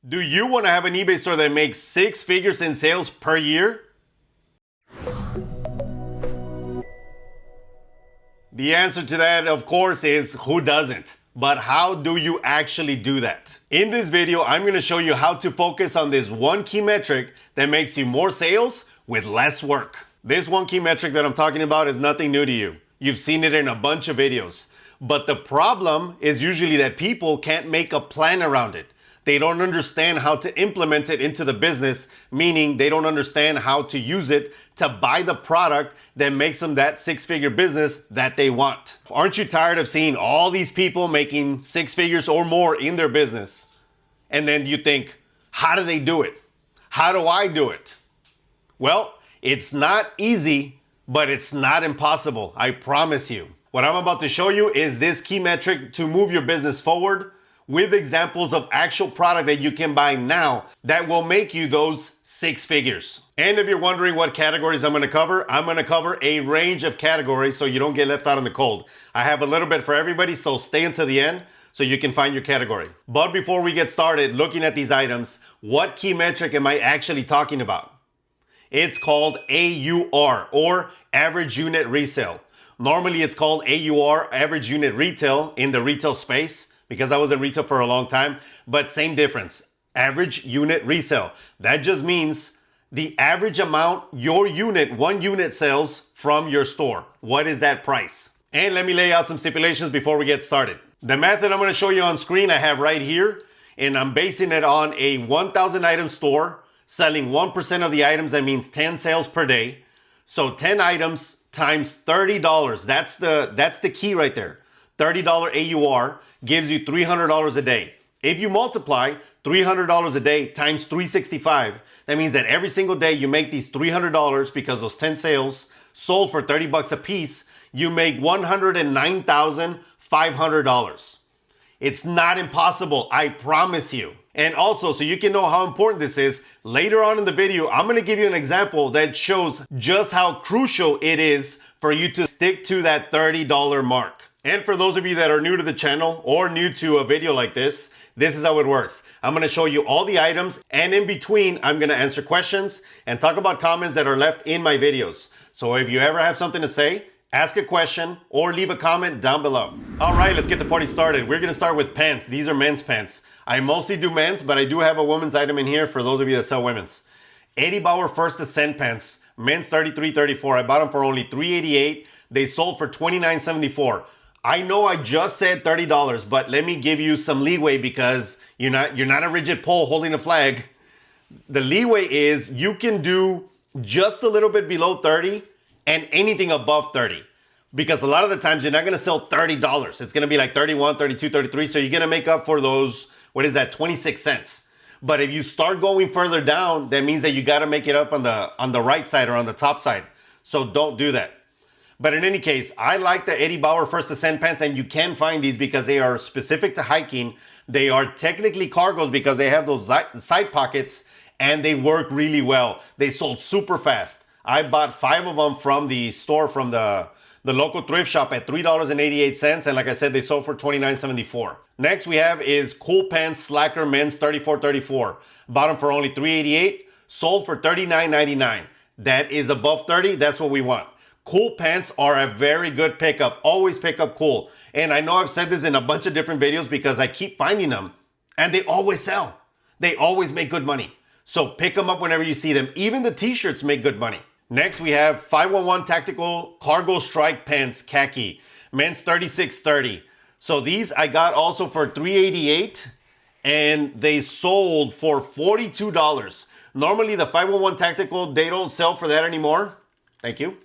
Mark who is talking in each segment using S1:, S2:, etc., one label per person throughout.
S1: Do you want to have an eBay store that makes six figures in sales per year? The answer to that, of course, is who doesn't? But how do you actually do that? In this video, I'm going to show you how to focus on this one key metric that makes you more sales with less work. This one key metric that I'm talking about is nothing new to you. You've seen it in a bunch of videos. But the problem is usually that people can't make a plan around it. They don't understand how to implement it into the business, meaning they don't understand how to use it to buy the product that makes them that six-figure business that they want. Aren't you tired of seeing all these people making six figures or more in their business? And then you think, how do they do it? How do I do it? Well, it's not easy, but it's not impossible, I promise you. What I'm about to show you is this key metric to move your business forward with examples of actual product that you can buy now that will make you those six figures. And if you're wondering what categories I'm gonna cover a range of categories so you don't get left out in the cold. I have a little bit for everybody, so stay until the end so you can find your category. But before we get started looking at these items, what key metric am I actually talking about? It's called AUR, or average unit resale. Normally it's called AUR, average unit retail, in the retail space, because I was in retail for a long time, but same difference, average unit resale. That just means the average amount your one unit sells from your store. What is that price? And let me lay out some stipulations before we get started. The method I'm gonna show you on screen I have right here, and I'm basing it on a 1,000 item store, selling 1% of the items, that means 10 sales per day. So 10 items times $30, that's the key right there. $30 AUR gives you $300 a day. If you multiply $300 a day times 365, that means that every single day you make these $300 because those 10 sales sold for 30 bucks a piece, you make $109,500. It's not impossible, I promise you. And also, so you can know how important this is, later on in the video, I'm gonna give you an example that shows just how crucial it is for you to stick to that $30 mark. And for those of you that are new to the channel or new to a video like this is how it works. I'm gonna show you all the items, and in between, I'm gonna answer questions and talk about comments that are left in my videos. So if you ever have something to say, ask a question or leave a comment down below. All right, let's get the party started. We're gonna start with pants. These are men's pants. I mostly do men's, but I do have a women's item in here for those of you that sell women's. Eddie Bauer First Ascent pants, men's 33-34. I bought them for only $388. They sold for $29.74. I know I just said $30, but let me give you some leeway because you're not a rigid pole holding a flag. The leeway is you can do just a little bit below 30 and anything above 30. Because a lot of the times you're not gonna sell $30. It's gonna be like 31, 32, 33. So you're gonna make up for those, 26 cents. But if you start going further down, that means that you gotta make it up on the right side or on the top side. So don't do that. But in any case, I like the Eddie Bauer First Ascent pants, and you can find these because they are specific to hiking. They are technically cargos because they have those side pockets, and they work really well. They sold super fast. I bought 5 of them from the store, from the local thrift shop at $3.88, and like I said, they sold for $29.74. Next we have is Cool Pants Slacker Men's 34-34. Bought them for only $3.88, sold for $39.99. That is above 30, that's what we want. Cool pants are a very good pickup. Always pick up Cool. And I know I've said this in a bunch of different videos because I keep finding them and they always sell. They always make good money. So pick them up whenever you see them. Even the t-shirts make good money. Next we have 511 Tactical Cargo Strike Pants Khaki. Men's 36-30. So these I got also for $388 and they sold for $42. Normally the 511 Tactical, they don't sell for that anymore. Thank you.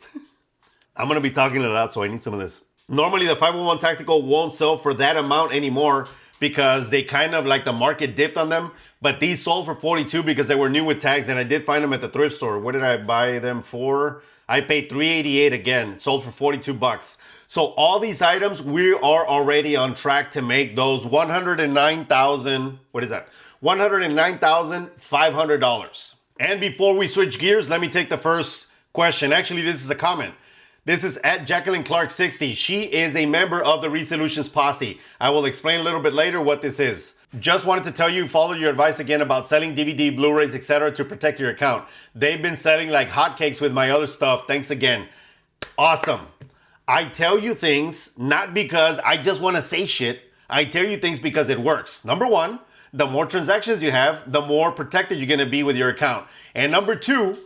S1: I'm gonna be talking a lot, so I need some of this. Normally the 501 Tactical won't sell for that amount anymore because they kind of like the market dipped on them, but these sold for $42 because they were new with tags, and I did find them at the thrift store. What did I buy them for? I paid $388 again, sold for 42 bucks. So all these items, we are already on track to make those $109,500. And before we switch gears, let me take the first question. Actually, this is a comment. This is at Jacqueline Clark 60. She is a member of the Resolutions Posse. I will explain a little bit later what this is. Just wanted to tell you, follow your advice again about selling DVD, Blu-rays, etc. to protect your account. They've been selling like hotcakes with my other stuff. Thanks again. Awesome. I tell you things not because I just want to say shit. I tell you things because it works. Number one, the more transactions you have, the more protected you're going to be with your account. And number two,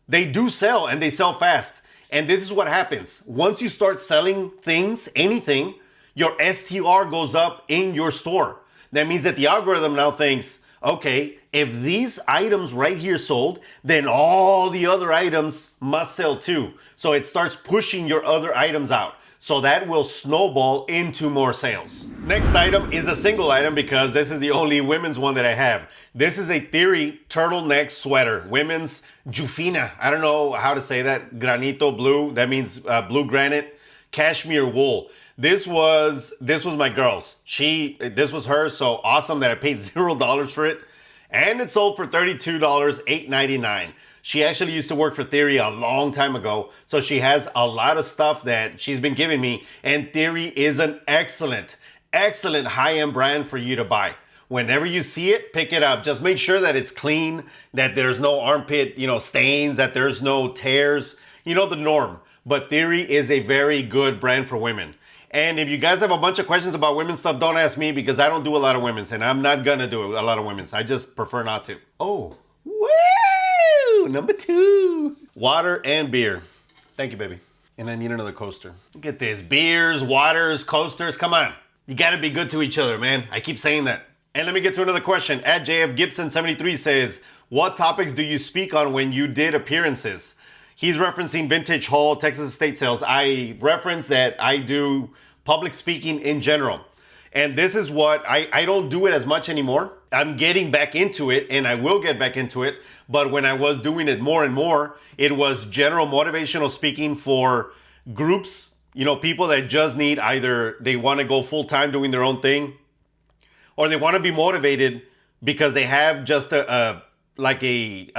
S1: they do sell and they sell fast. And this is what happens. Once you start selling things, anything, your STR goes up in your store. That means that the algorithm now thinks, okay, if these items right here sold, then all the other items must sell too. So it starts pushing your other items out. So that will snowball into more sales. Next item is a single item because this is the only women's one that I have. This is a Theory turtleneck sweater. Women's Jufina. I don't know how to say that. Granito blue. That means blue granite. Cashmere wool. This was my girl's. This was hers, so awesome that I paid $0 for it. And it sold for $32, $8.99. She actually used to work for Theory a long time ago, so she has a lot of stuff that she's been giving me, and Theory is an excellent high-end brand for you to buy. Whenever you see it, pick it up. Just make sure that it's clean, that there's no armpit, stains, that there's no tears. You know the norm. But Theory is a very good brand for women. And if you guys have a bunch of questions about women's stuff, don't ask me because I don't do a lot of women's, and I'm not gonna do a lot of women's. I just prefer not to. Oh, woo! Number 2. Water and beer. Thank you, baby. And I need another coaster. Look at this. Beers, waters, coasters. Come on. You gotta be good to each other, man. I keep saying that. And let me get to another question. At JF Gibson 73 says, what topics do you speak on when you did appearances? He's referencing Vintage Haul, Texas Estate Sales. I reference that I do public speaking in general. And this is what, I don't do it as much anymore. I'm getting back into it and I will get back into it. But when I was doing it more and more, it was general motivational speaking for groups, people that just need either they want to go full time doing their own thing or they want to be motivated because they have just a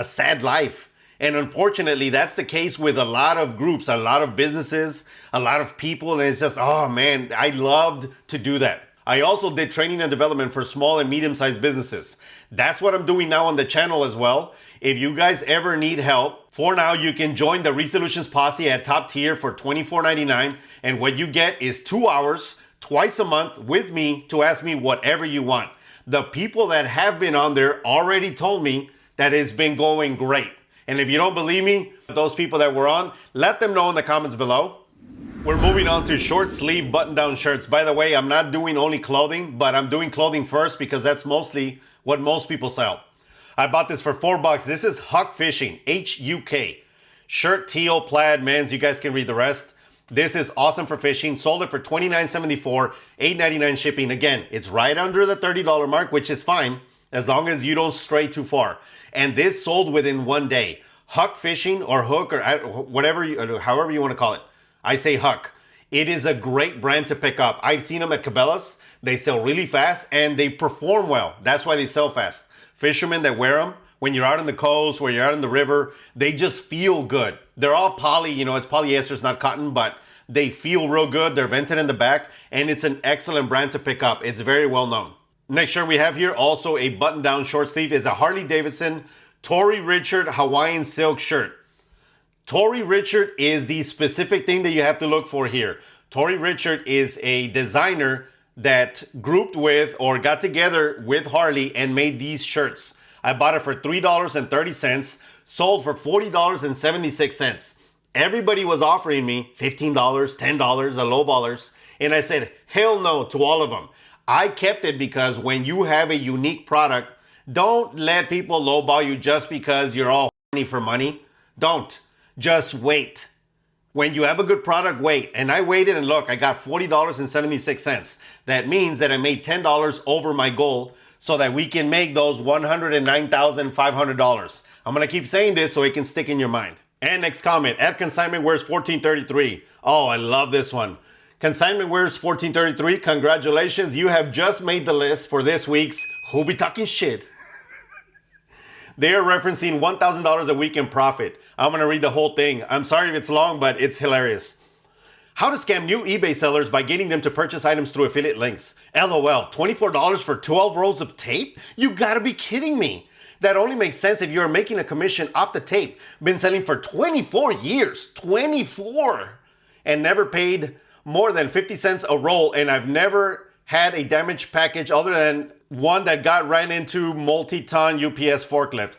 S1: sad life. And unfortunately, that's the case with a lot of groups, a lot of businesses, a lot of people. And it's just, oh man, I loved to do that. I also did training and development for small and medium-sized businesses. That's what I'm doing now on the channel as well. If you guys ever need help, for now, you can join the Resolutions Posse at top tier for $24.99. And what you get is 2 hours twice a month with me to ask me whatever you want. The people that have been on there already told me that it's been going great. And if you don't believe me, those people that were on, let them know in the comments below. We're moving on to short sleeve button-down shirts. By the way, I'm not doing only clothing, but I'm doing clothing first because that's mostly what most people sell. I bought this for $4. This is Huck Fishing, H-U-K. Shirt, teal, plaid, men's. You guys can read the rest. This is awesome for fishing. Sold it for $29.74, $8.99 shipping. Again, it's right under the $30 mark, which is fine as long as you don't stray too far. And this sold within 1 day. Huck Fishing or Hook or whatever, however you want to call it. I say Huck. It is a great brand to pick up. I've seen them at Cabela's. They sell really fast and they perform well. That's why they sell fast. Fishermen that wear them, when you're out on the coast, when you're out in the river, they just feel good. They're all poly, it's polyester, it's not cotton, but they feel real good. They're vented in the back and it's an excellent brand to pick up. It's very well known. Next shirt we have here, also a button-down short sleeve, is a Harley Davidson Tory Richard Hawaiian silk shirt. Tory Richard is the specific thing that you have to look for here. Tory Richard is a designer that grouped with or got together with Harley and made these shirts. I bought it for $3.30, sold for $40.76. Everybody was offering me $15, $10, the low ballers, and I said, hell no to all of them. I kept it because when you have a unique product, don't let people lowball you just because you're all horny for money. Don't. Just wait. When you have a good product, wait. And I waited and look, I got $40.76. That means that I made $10 over my goal so that we can make those $109,500. I'm going to keep saying this so it can stick in your mind. And next comment, at Consignment Wares 1433. Oh, I love this one. Consignment Wares 1433, congratulations. You have just made the list for this week's Who Be Talking Shit. They are referencing $1,000 a week in profit. I'm going to read the whole thing. I'm sorry if it's long, but it's hilarious. How to scam new eBay sellers by getting them to purchase items through affiliate links. LOL, $24 for 12 rolls of tape? You gotta be kidding me. That only makes sense if you're making a commission off the tape. Been selling for 24 years, 24, and never paid more than 50 cents a roll, and I've never had a damaged package other than one that ran into multi-ton UPS forklift.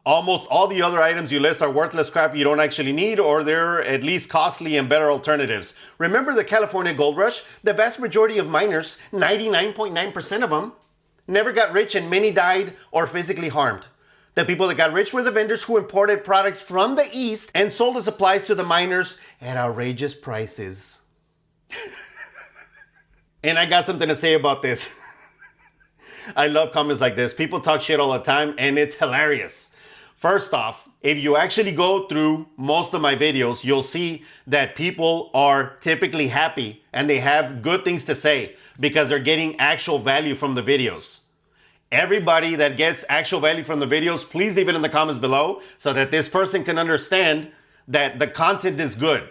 S1: Almost all the other items you list are worthless crap you don't actually need, or they're at least costly and better alternatives. Remember the California gold rush? The vast majority of miners, 99.9% of them, never got rich and many died or physically harmed. The people that got rich were the vendors who imported products from the East and sold the supplies to the miners at outrageous prices. And I got something to say about this. I love comments like this. People talk shit all the time and it's hilarious. First off, if you actually go through most of my videos, you'll see that people are typically happy and they have good things to say because they're getting actual value from the videos. Everybody that gets actual value from the videos, please leave it in the comments below so that this person can understand that the content is good.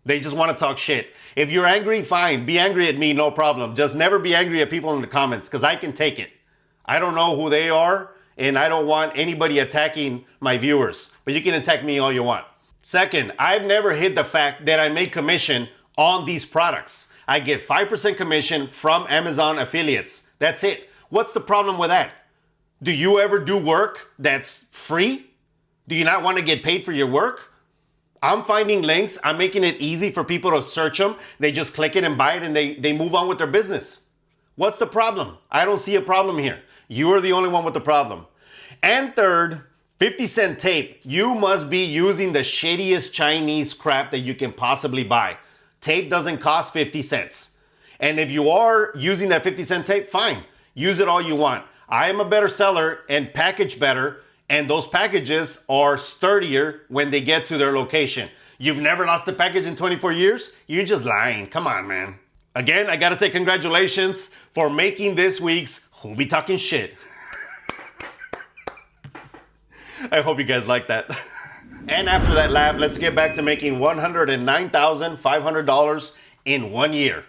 S1: They just want to talk shit. If you're angry, fine. Be angry at me, no problem. Just never be angry at people in the comments because I can take it. I don't know who they are and I don't want anybody attacking my viewers. But you can attack me all you want. Second, I've never hid the fact that I make commission on these products. I get 5% commission from Amazon affiliates. That's it. What's the problem with that? Do you ever do work that's free? Do you not want to get paid for your work? I'm finding links. I'm making it easy for people to search them. They just click it and buy it and they move on with their business. What's the problem? I don't see a problem here. You are the only one with the problem. And third, 50-cent tape. You must be using the shittiest Chinese crap that you can possibly buy. Tape doesn't cost 50 cents. And if you are using that 50-cent tape, fine. Use it all you want. I am a better seller and package better, and those packages are sturdier when they get to their location. You've never lost a package in 24 years? You're just lying. Come on, man. Again, I gotta say congratulations for making this week's Who Be Talking Shit. I hope you guys like that. And after that laugh, let's get back to making $109,500 in 1 year.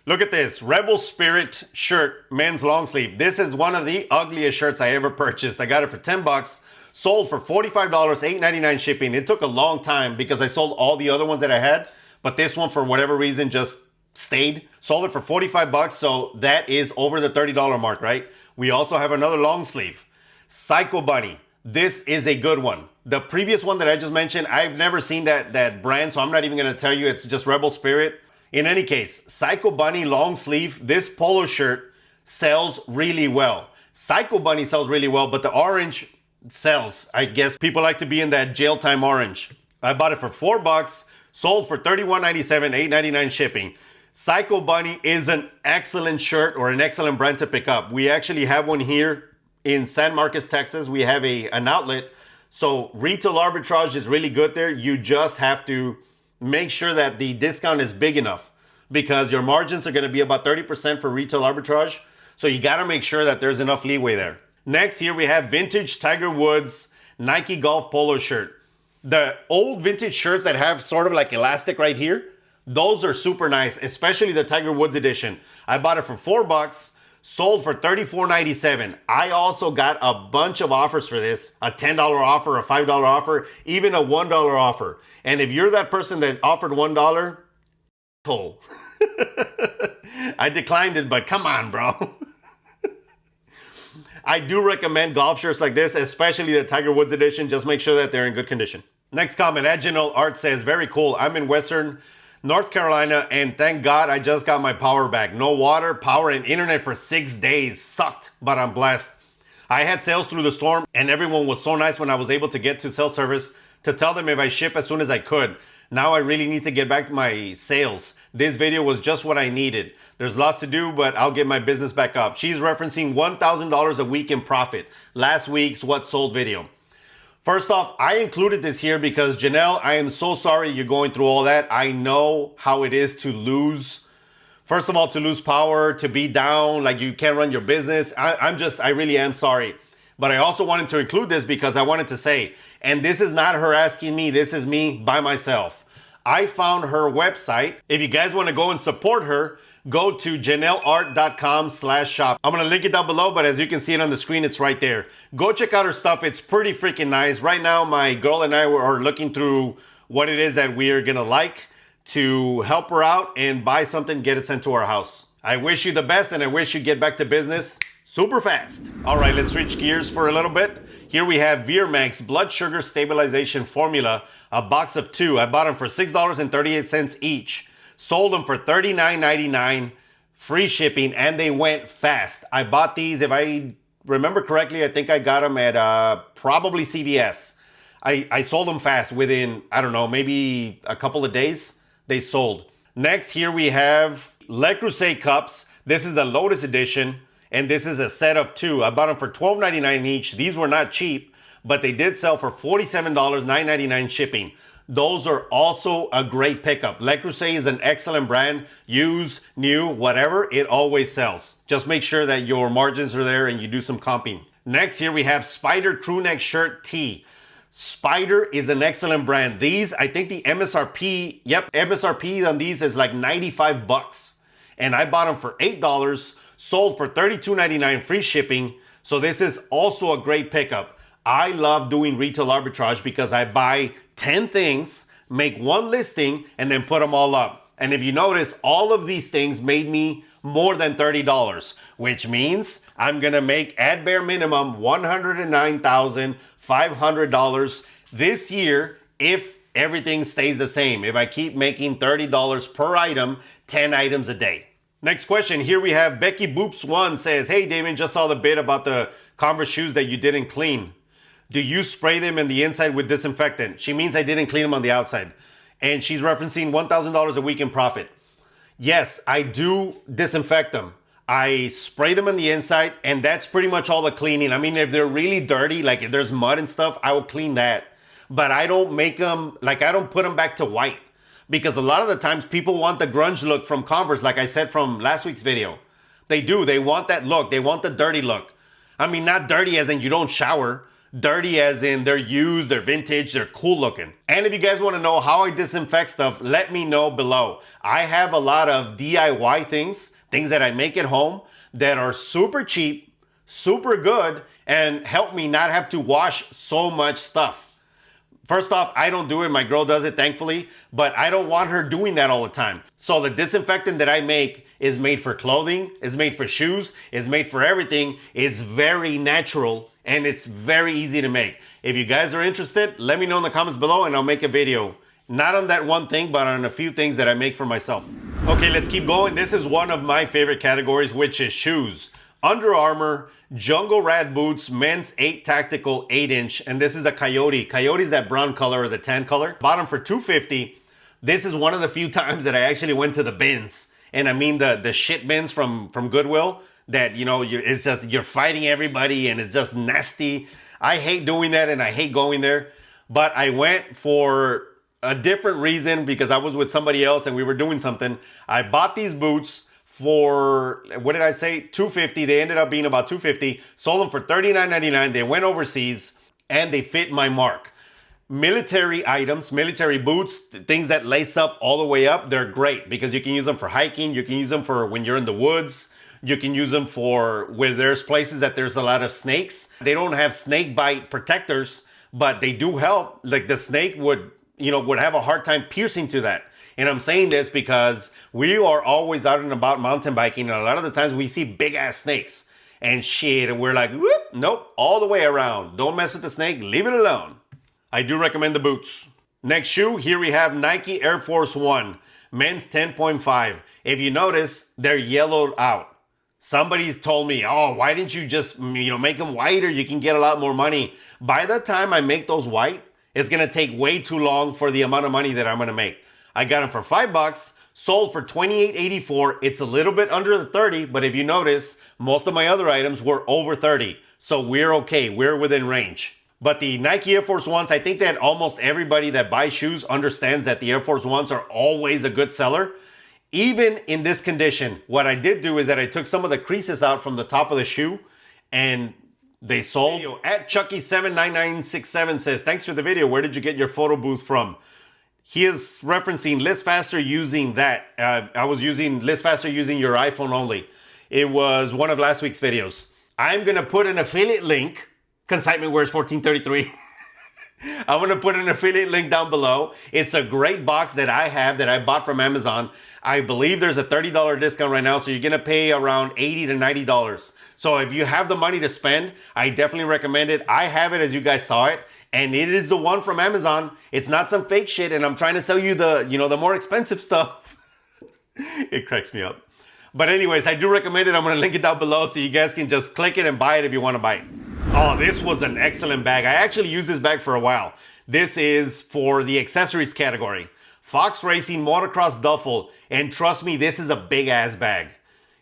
S1: Look at this, Rebel Spirit shirt, men's long sleeve. This is one of the ugliest shirts I ever purchased. I got it for 10 bucks, sold for $45, $8.99 shipping. It took a long time because I sold all the other ones that I had, but this one, for whatever reason, just stayed. Sold it for 45 bucks, so that is over the $30 mark, right? We also have another long sleeve, Psycho Bunny. This is a good one. The previous one that I just mentioned, I've never seen that brand, so I'm not even gonna tell you. It's just Rebel Spirit. In any case, Psycho Bunny long sleeve, this polo shirt sells really well. Psycho Bunny sells really well, but the orange sells. I guess people like to be in that jail time orange. I bought it for 4 bucks, sold for $31.97, $8.99 shipping. Psycho Bunny is an excellent shirt or an excellent brand to pick up. We actually have one here in San Marcos, Texas. We have an outlet. So retail arbitrage is really good there. You just have to make sure that the discount is big enough because your margins are going to be about 30% for retail arbitrage. So you got to make sure that there's enough leeway there. Next, here we have vintage Tiger Woods Nike golf polo shirt. The old vintage shirts that have sort of like elastic right here, those are super nice, especially the Tiger Woods edition. I bought it for 4 bucks, sold for $34.97. I also got a bunch of offers for this, a $10 offer, a $5 offer, even a $1 offer. And if you're that person that offered $1, asshole. I declined it, but come on, bro. I do recommend golf shirts like this, especially the Tiger Woods edition. Just make sure that they're in good condition. Next comment, Aginal Art says, very cool. I'm in Western North Carolina, and thank God I just got my power back. No water, power, and internet for 6 days. Sucked, but I'm blessed. I had sales through the storm, and everyone was so nice when I was able to get to cell service to tell them if I ship as soon as I could. Now I really need to get back to my sales. This video was just what I needed. There's lots to do, but I'll get my business back up. She's referencing $1,000 a week in profit. Last week's What Sold video. First off, I included this here because Janelle, I am so sorry you're going through all that. I know how it is to lose. First of all, to lose power, to be down, like you can't run your business. I really am sorry. But I also wanted to include this because I wanted to say, and this is not her asking me, this is me by myself. I found her website. If you guys want to go and support her, go to janelleart.com/shop. I'm going to link it down below, but as you can see it on the screen, it's right there. Go check out her stuff. It's pretty freaking nice. Right now, my girl and I are looking through what it is that we are going to like to help her out and buy something, get it sent to our house. I wish you the best, and I wish you get back to business super fast. All right, let's switch gears for a little bit. Here we have Veermax Blood Sugar Stabilization Formula, a box of 2. I bought them for $6.38 each. Sold them for $39.99, free shipping, and they went fast. I bought these, if I remember correctly, I think I got them at probably CVS. I sold them fast within, I don't know, maybe a couple of days, they sold. Next, here we have Le Creuset cups. This is the Lotus edition, and this is a set of 2. I bought them for $12.99 each. These were not cheap, but they did sell for $47, $9.99 shipping. Those are also a great pickup. Le Creuset is an excellent brand. Used, new, whatever, it always sells. Just make sure that your margins are there and you do some comping. Next, here we have Spider Crewneck Shirt Tee. Spider is an excellent brand. These, I think the MSRP, MSRP on these is like 95 bucks. And I bought them for $8, sold for $32.99 free shipping. So this is also a great pickup. I love doing retail arbitrage because I buy 10 things, make one listing, and then put them all up. And if you notice, all of these things made me more than $30, which means I'm gonna make at bare minimum $109,500 this year if everything stays the same. If I keep making $30 per item, 10 items a day. Next question, here we have Becky Boops 1 says, hey Damon, just saw the bit about the Converse shoes that you didn't clean. Do you spray them in the inside with disinfectant? She means I didn't clean them on the outside. And she's referencing $1,000 a week in profit. Yes, I do disinfect them. I spray them on the inside, and that's pretty much all the cleaning. I mean, if they're really dirty, like if there's mud and stuff, I will clean that. But I don't make them, like I don't put them back to white. Because a lot of the times people want the grunge look from Converse, like I said from last week's video. They do, they want that look. They want the dirty look. I mean, not dirty as in you don't shower. Dirty as in they're used, they're vintage, they're cool looking. And if you guys want to know how I disinfect stuff, let me know below. I have a lot of DIY things that I make at home that are super cheap, super good, and help me not have to wash so much stuff. First off, I don't do it. My girl does it, thankfully, but I don't want her doing that all the time. So the disinfectant that I make is made for clothing, is made for shoes, is made for everything. It's very natural and it's very easy to make. If you guys are interested, let me know in the comments below and I'll make a video. Not on that one thing, but on a few things that I make for myself. Okay, let's keep going. This is one of my favorite categories, which is shoes. Under Armour Jungle Rat Boots, men's 8 tactical 8-inch, and this is the Coyote. Coyote is that brown color or the tan color. Bought them for $250. This is one of the few times that I actually went to the bins, and I mean the shit bins from Goodwill that, you know, it's just, you're fighting everybody and it's just nasty. I hate doing that and I hate going there, but I went for a different reason because I was with somebody else and we were doing something. I bought these boots for, what did I say? $250. They ended up being about $250. Sold them for $39.99. They went overseas and they fit my mark. Military items, military boots, things that lace up all the way up, they're great because you can use them for hiking. You can use them for when you're in the woods. You can use them for where there's places that there's a lot of snakes. They don't have snake bite protectors, but they do help. Like the snake would have a hard time piercing to that. And I'm saying this because we are always out and about mountain biking, and a lot of the times we see big ass snakes and shit, and we're like, whoop, nope, all the way around. Don't mess with the snake, leave it alone. I do recommend the boots. Next shoe, here we have Nike Air Force One, men's 10.5. If you notice, they're yellowed out. Somebody told me, oh, why didn't you just make them whiter? You can get a lot more money. By the time I make those white, it's gonna take way too long for the amount of money that I'm gonna make. I got them for $5, sold for $28.84. It's a little bit under the 30, but if you notice, most of my other items were over 30. So we're okay, we're within range. But the Nike Air Force Ones, I think that almost everybody that buys shoes understands that the Air Force Ones are always a good seller. Even in this condition, what I did do is that I took some of the creases out from the top of the shoe and they sold. At Chucky79967 says, thanks for the video. Where did you get your photo booth from? He is referencing list faster using that. I was using list faster using your iPhone only. It was one of last week's videos. I'm going to put an affiliate link. Consignment Wares 1433. I'm going to put an affiliate link down below. It's a great box that I have that I bought from Amazon. I believe there's a $30 discount right now, so you're going to pay around $80 to $90. So if you have the money to spend, I definitely recommend it. I have it as you guys saw it, and it is the one from Amazon. It's not some fake shit, and I'm trying to sell you the, the more expensive stuff. It cracks me up. But anyways, I do recommend it. I'm going to link it down below so you guys can just click it and buy it if you want to buy it. Oh, this was an excellent bag. I actually used this bag for a while. This is for the accessories category. Fox Racing Motocross Duffel. And trust me, this is a big ass bag.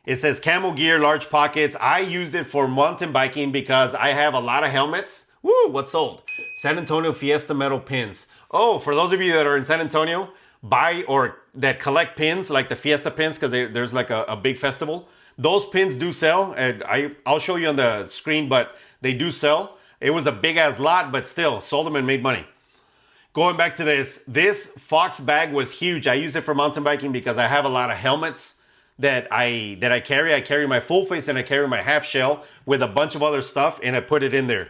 S1: It says camel gear, large pockets. I used it for mountain biking because I have a lot of helmets. Woo, what's sold? San Antonio Fiesta metal pins. Oh, for those of you that are in San Antonio, buy or that collect pins, like the Fiesta pins, because there's like a big festival. Those pins do sell. And I'll show you on the screen, but they do sell. It was a big ass lot, but still sold them and made money. Going back to this Fox bag was huge. I use it for mountain biking because I have a lot of helmets that I carry. I carry my full face and I carry my half shell with a bunch of other stuff, and I put it in there.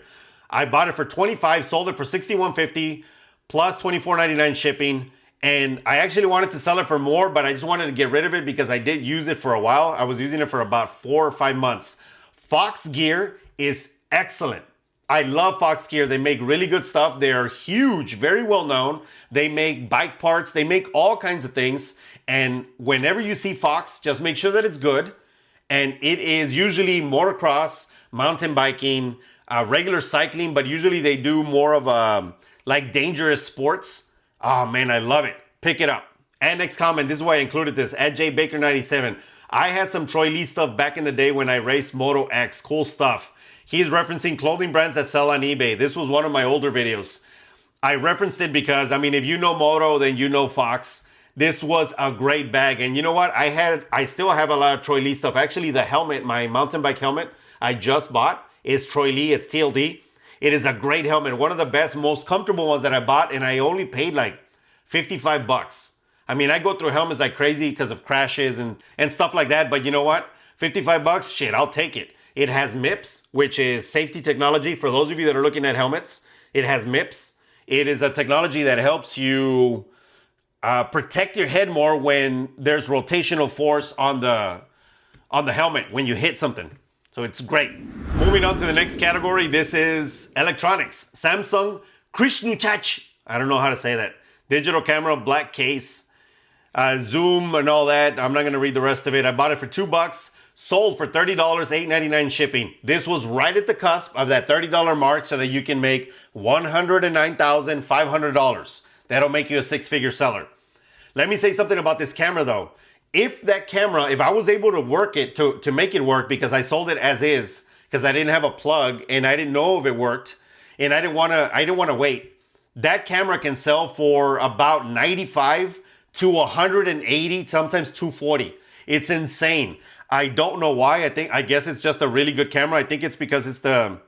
S1: I bought it for $25, sold it for $61.50 plus $24.99 shipping. And I actually wanted to sell it for more, but I just wanted to get rid of it because I did use it for a while. I was using it for about 4 or 5 months. Fox gear is excellent. I love Fox gear. They make really good stuff. They are huge, very well known. They make bike parts. They make all kinds of things. And whenever you see Fox, just make sure that it's good. And it is usually motocross, mountain biking, regular cycling, but usually they do more of like dangerous sports. Oh man, I love it. Pick it up. And next comment, this is why I included this, at jbaker97. I had some Troy Lee stuff back in the day when I raced Moto X. Cool stuff. He's referencing clothing brands that sell on eBay. This was one of my older videos. I referenced it because, I mean, if you know Moto, then you know Fox. This was a great bag. And you know what? I still have a lot of Troy Lee stuff. Actually, the helmet, my mountain bike helmet I just bought is Troy Lee. It's TLD. It is a great helmet. One of the best, most comfortable ones that I bought. And I only paid like 55 bucks. I mean, I go through helmets like crazy because of crashes and stuff like that. But you know what? 55 bucks, shit, I'll take it. It has MIPS, which is safety technology. For those of you that are looking at helmets, it has MIPS. It is a technology that helps you protect your head more when there's rotational force on the helmet when you hit something. So it's great. Moving on to the next category. This is electronics. Samsung Krishnuchach. I don't know how to say that. Digital camera, black case, zoom and all that. I'm not going to read the rest of it. I bought it for $2. Sold for $30, $8.99 shipping. This was right at the cusp of that $30 mark so that you can make $109,500. That'll make you a 6-figure seller. Let me say something about this camera though. If I was able to work it to make it work, because I sold it as is, because I didn't have a plug and I didn't know if it worked, and I didn't want to wait. That camera can sell for about 95 to 180, sometimes 240. It's insane. I don't know why. I guess it's just a really good camera. I think it's because it's that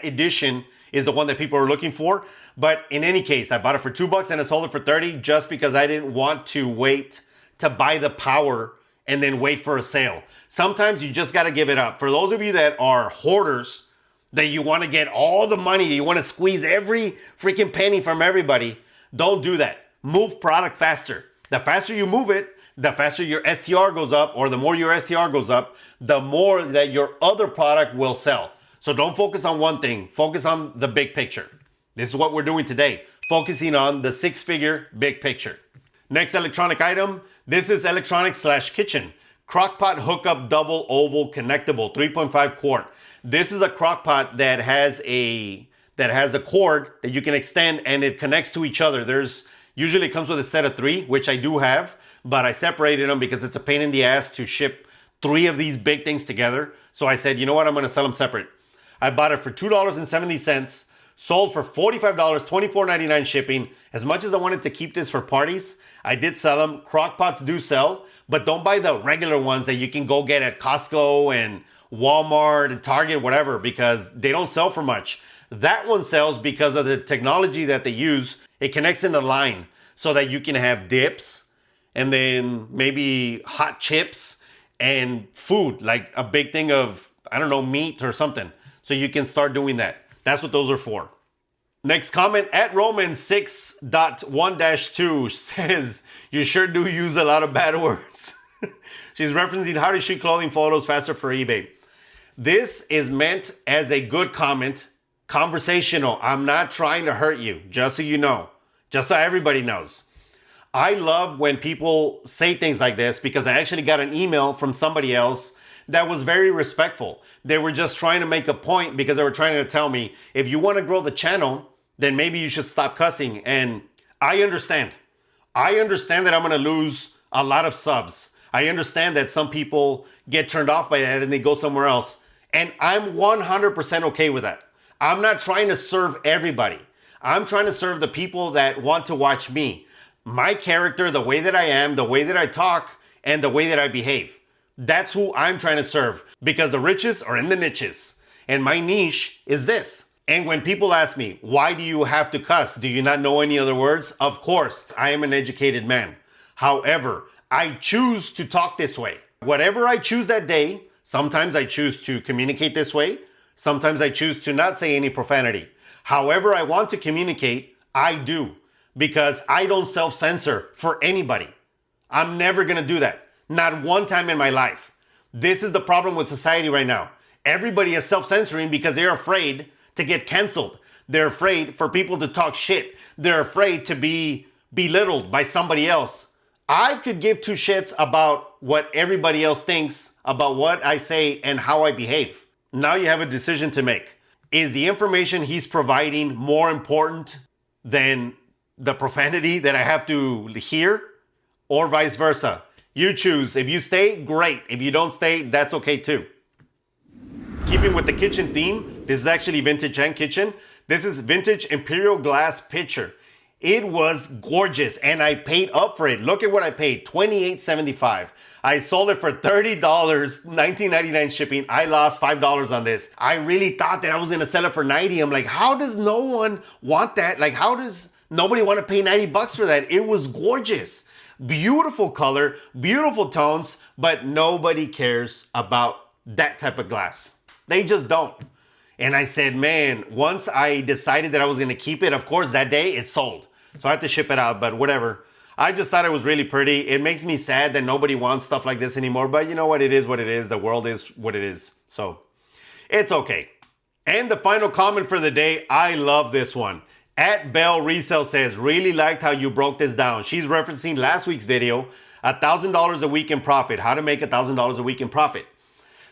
S1: edition is the one that people are looking for. But in any case, I bought it for $2 and I sold it for 30 just because I didn't want to wait to buy the power and then wait for a sale. Sometimes you just got to give it up. For those of you that are hoarders, that you want to get all the money, you want to squeeze every freaking penny from everybody, don't do that. Move product faster. The faster you move it, the faster your STR goes up, or the more your STR goes up, the more that your other product will sell. So don't focus on one thing. Focus on the big picture. This is what we're doing today. Focusing on the 6-figure big picture. Next electronic item. This is electronics/kitchen. Crockpot hookup double oval connectable, 3.5 quart. This is a crockpot that has a cord that you can extend and it connects to each other. Usually it comes with a set of 3, which I do have. But I separated them because it's a pain in the ass to ship 3 of these big things together. So I said, you know what? I'm going to sell them separate. I bought it for $2.70, sold for $45, $24.99 shipping. As much as I wanted to keep this for parties, I did sell them. Crockpots do sell, but don't buy the regular ones that you can go get at Costco and Walmart and Target, whatever, because they don't sell for much. That one sells because of the technology that they use. It connects in a line. so that you can have dips and then maybe hot chips and food, like a big thing of, I don't know, meat or something. So you can start doing that. That's what those are for. Next comment at Romans 6.1-2 says, you sure do use a lot of bad words. She's referencing how to shoot clothing photos faster for eBay. This is meant as a good comment, conversational. I'm not trying to hurt you, just so you know, just so everybody knows. I love when people say things like this because I actually got an email from somebody else that was very respectful. They were just trying to make a point because they were trying to tell me, if you want to grow the channel, then maybe you should stop cussing. And I understand. I understand that I'm going to lose a lot of subs. I understand that some people get turned off by that and they go somewhere else. And I'm 100% okay with that. I'm not trying to serve everybody. I'm trying to serve the people that want to watch me. My character, the way that I am, the way that I talk, and the way that I behave. That's who I'm trying to serve, because the riches are in the niches. And my niche is this. And when people ask me, why do you have to cuss? Do you not know any other words? Of course, I am an educated man. However, I choose to talk this way. Whatever I choose that day, sometimes I choose to communicate this way. Sometimes I choose to not say any profanity. However I want to communicate, I do. Because I don't self-censor for anybody. I'm never gonna do that. Not one time in my life. This is the problem with society right now. Everybody is self-censoring because they're afraid to get canceled. They're afraid for people to talk shit. They're afraid to be belittled by somebody else. I could give two shits about what everybody else thinks about what I say and how I behave. Now you have a decision to make. Is the information he's providing more important than the profanity that I have to hear, or vice versa? You choose. If you stay, great. If you don't stay, that's okay too. Keeping with the kitchen theme, this is actually vintage and kitchen. This is vintage imperial glass pitcher. It was gorgeous and I paid up for it. Look at what I paid, $28.75. I sold it for $30, $19.99 shipping. I lost $5 on this. I really thought that I was gonna sell it for $90. I'm like, how does no one want that? Like, how does nobody want to pay $90 for that? It was gorgeous. Beautiful color, beautiful tones, but nobody cares about that type of glass. They just don't. And I said, man, once I decided that I was gonna keep it, of course, that day it sold. So I had to ship it out, but whatever. I just thought it was really pretty. It makes me sad that nobody wants stuff like this anymore, but you know what? It is what it is. The world is what it is. So it's okay. And the final comment for the day, I love this one. At Bell Resell says, really liked how you broke this down. She's referencing last week's video, $1,000 a week in profit, how to make $1,000 a week in profit.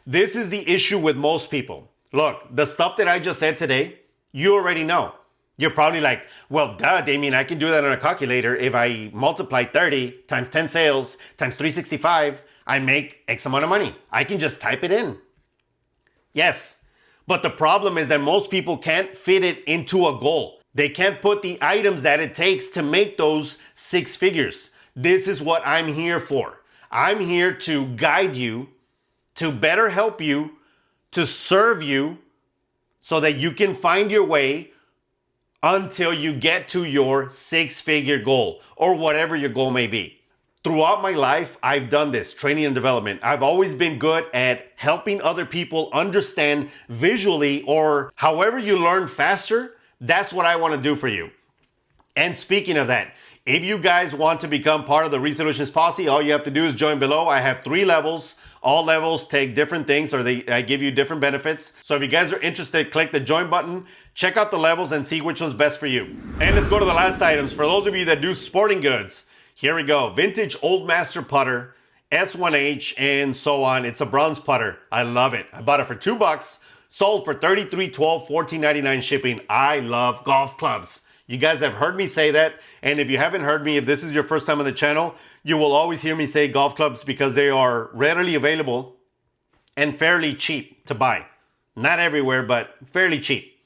S1: This is the issue with most people. Look, the stuff that I just said today, you already know. You're probably like, well, duh, Damien, I can do that on a calculator. If I multiply 30 times 10 sales times 365, I make X amount of money. I can just type it in. Yes, but the problem is that most people can't fit it into a goal. They can't put the items that it takes to make those 6 figures. This is what I'm here for. I'm here to guide you, to better help you, to serve you so that you can find your way until you get to your 6-figure goal or whatever your goal may be. Throughout my life, I've done this, training and development. I've always been good at helping other people understand visually, or however you learn faster, that's what I want to do for you. And speaking of that, if you guys want to become part of the Resolutions Posse, all you have to do is join below. I have 3 levels. All levels take different things, or I give you different benefits. So if you guys are interested, click the join button, check out the levels and see which one's best for you. And let's go to the last items. For those of you that do sporting goods, here we go. Vintage Old Master putter, S1H, and so on. It's a bronze putter. I love it. I bought it for $2, sold for $33.12, $14.99 shipping. I love golf clubs. You guys have heard me say that, and if you haven't heard me, if this is your first time on the channel, you will always hear me say golf clubs because they are readily available and fairly cheap to buy. Not everywhere, but fairly cheap.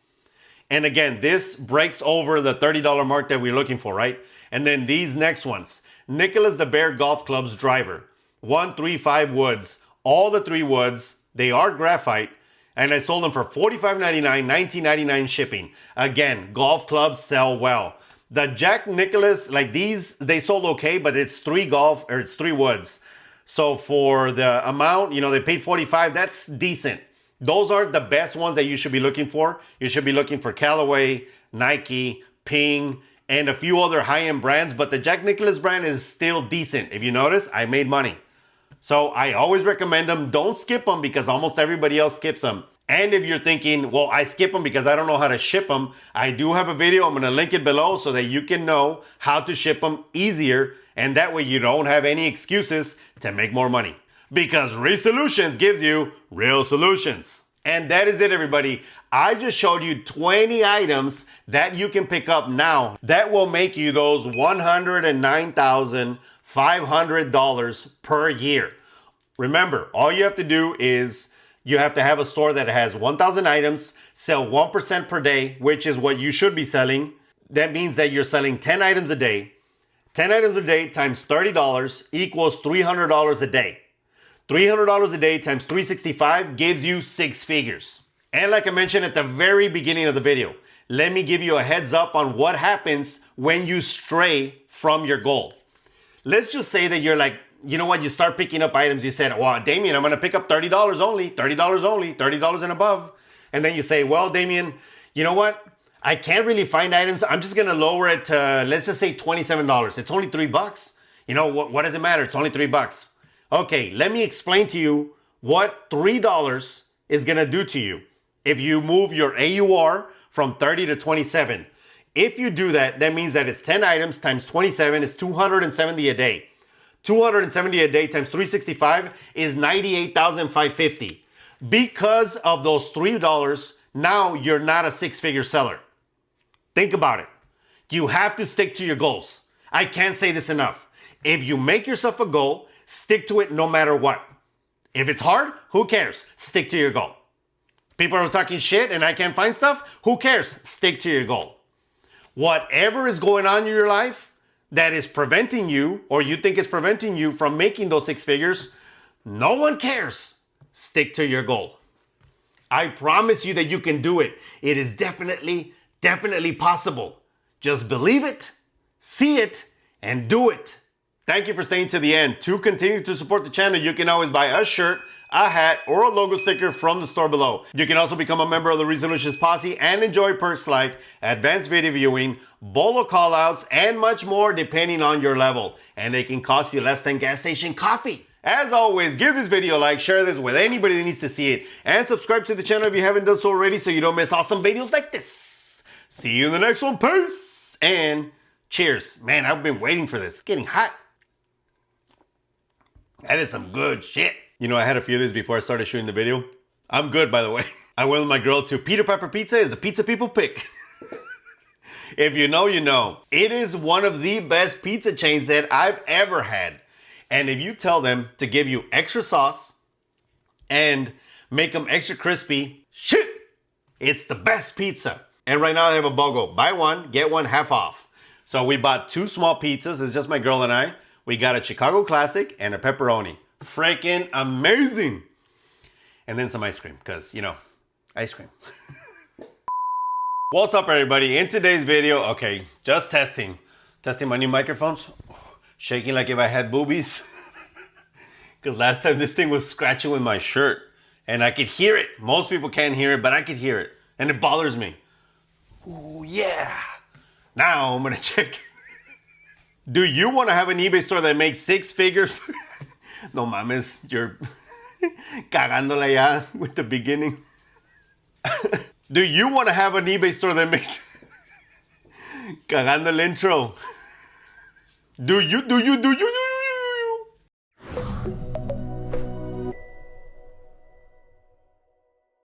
S1: And again, this breaks over the $30 mark that we're looking for, right? And then these next ones, Nicholas the Bear Golf Clubs driver, 135 woods, all the 3 woods, they are graphite, and I sold them for $45.99, $19.99 shipping. Again, golf clubs sell well. The Jack Nicholas, like these, they sold okay, but it's 3 woods. So for the amount, they paid 45, that's decent. Those aren't the best ones that you should be looking for. You should be looking for Callaway, Nike, Ping, and a few other high-end brands, but the Jack Nicholas brand is still decent. If you notice, I made money. So I always recommend them. Don't skip them because almost everybody else skips them. And if you're thinking, well, I skip them because I don't know how to ship them, I do have a video. I'm gonna link it below so that you can know how to ship them easier. And that way you don't have any excuses to make more money. Because Resolutions gives you real solutions. And that is it, everybody. I just showed you 20 items that you can pick up now that will make you those $109,500 per year. Remember, all you have to do is you have to have a store that has 1,000 items, sell 1% per day, which is what you should be selling. That means that you're selling 10 items a day. 10 items a day times $30 equals $300 a day. $300 a day times 365 gives you 6 figures. And like I mentioned at the very beginning of the video, let me give you a heads up on what happens when you stray from your goal. Let's just say that you're like, you know what, you start picking up items. You said, well, Damien, I'm going to pick up $30 only, $30 and above. And then you say, well, Damien, you know what? I can't really find items. I'm just going to lower it to, let's just say $27. It's only $3. You know, what does it matter? It's only $3. Okay, let me explain to you what $3 is going to do to you if you move your AUR from 30 to 27. If you do that, that means that it's 10 items times 27 is 270 a day. 270 a day times 365 is 98,550. Because of those $3, now you're not a 6-figure seller. Think about it. You have to stick to your goals. I can't say this enough. If you make yourself a goal, stick to it no matter what. If it's hard, who cares? Stick to your goal. People are talking shit and I can't find stuff. Who cares? Stick to your goal. Whatever is going on in your life that is preventing you, or you think is preventing you from making those 6 figures, no one cares. Stick to your goal. I promise you that you can do it. It is definitely possible. Just believe it, see it, and do it. Thank you for staying to the end. To continue to support the channel, you can always buy a shirt, a hat, or a logo sticker from the store below. You can also become a member of the Resolutions Posse and enjoy perks like advanced video viewing, bolo callouts, and much more depending on your level. And they can cost you less than gas station coffee. As always, give this video a like, share this with anybody that needs to see it, and subscribe to the channel if you haven't done so already so you don't miss awesome videos like this. See you in the next one. Peace and cheers. Man, I've been waiting for this. It's getting hot. That is some good shit. You know, I had a few of these before I started shooting the video. I'm good, by the way. I went with my girl to Peter Pepper Pizza is the pizza people pick. If you know, you know. It is one of the best pizza chains that I've ever had. And if you tell them to give you extra sauce and make them extra crispy, shit, it's the best pizza. And right now they have a BOGO. Buy one, get one half off. So we bought 2 small pizzas. It's just my girl and I. We got a Chicago Classic and a pepperoni. Freaking amazing. And then some ice cream, because, you know, ice cream. What's up, everybody? In today's video, okay, just testing my new microphones. Shaking like if I had boobies. Because last time this thing was scratching with my shirt. And I could hear it. Most people can't hear it, but I could hear it. And it bothers me. Ooh, yeah. Now I'm going to check. Do you want to have an eBay store that makes 6 figures? No mames, you're cagándola ya with the beginning. Do you want to have an eBay store that makes cagando el intro? Do you?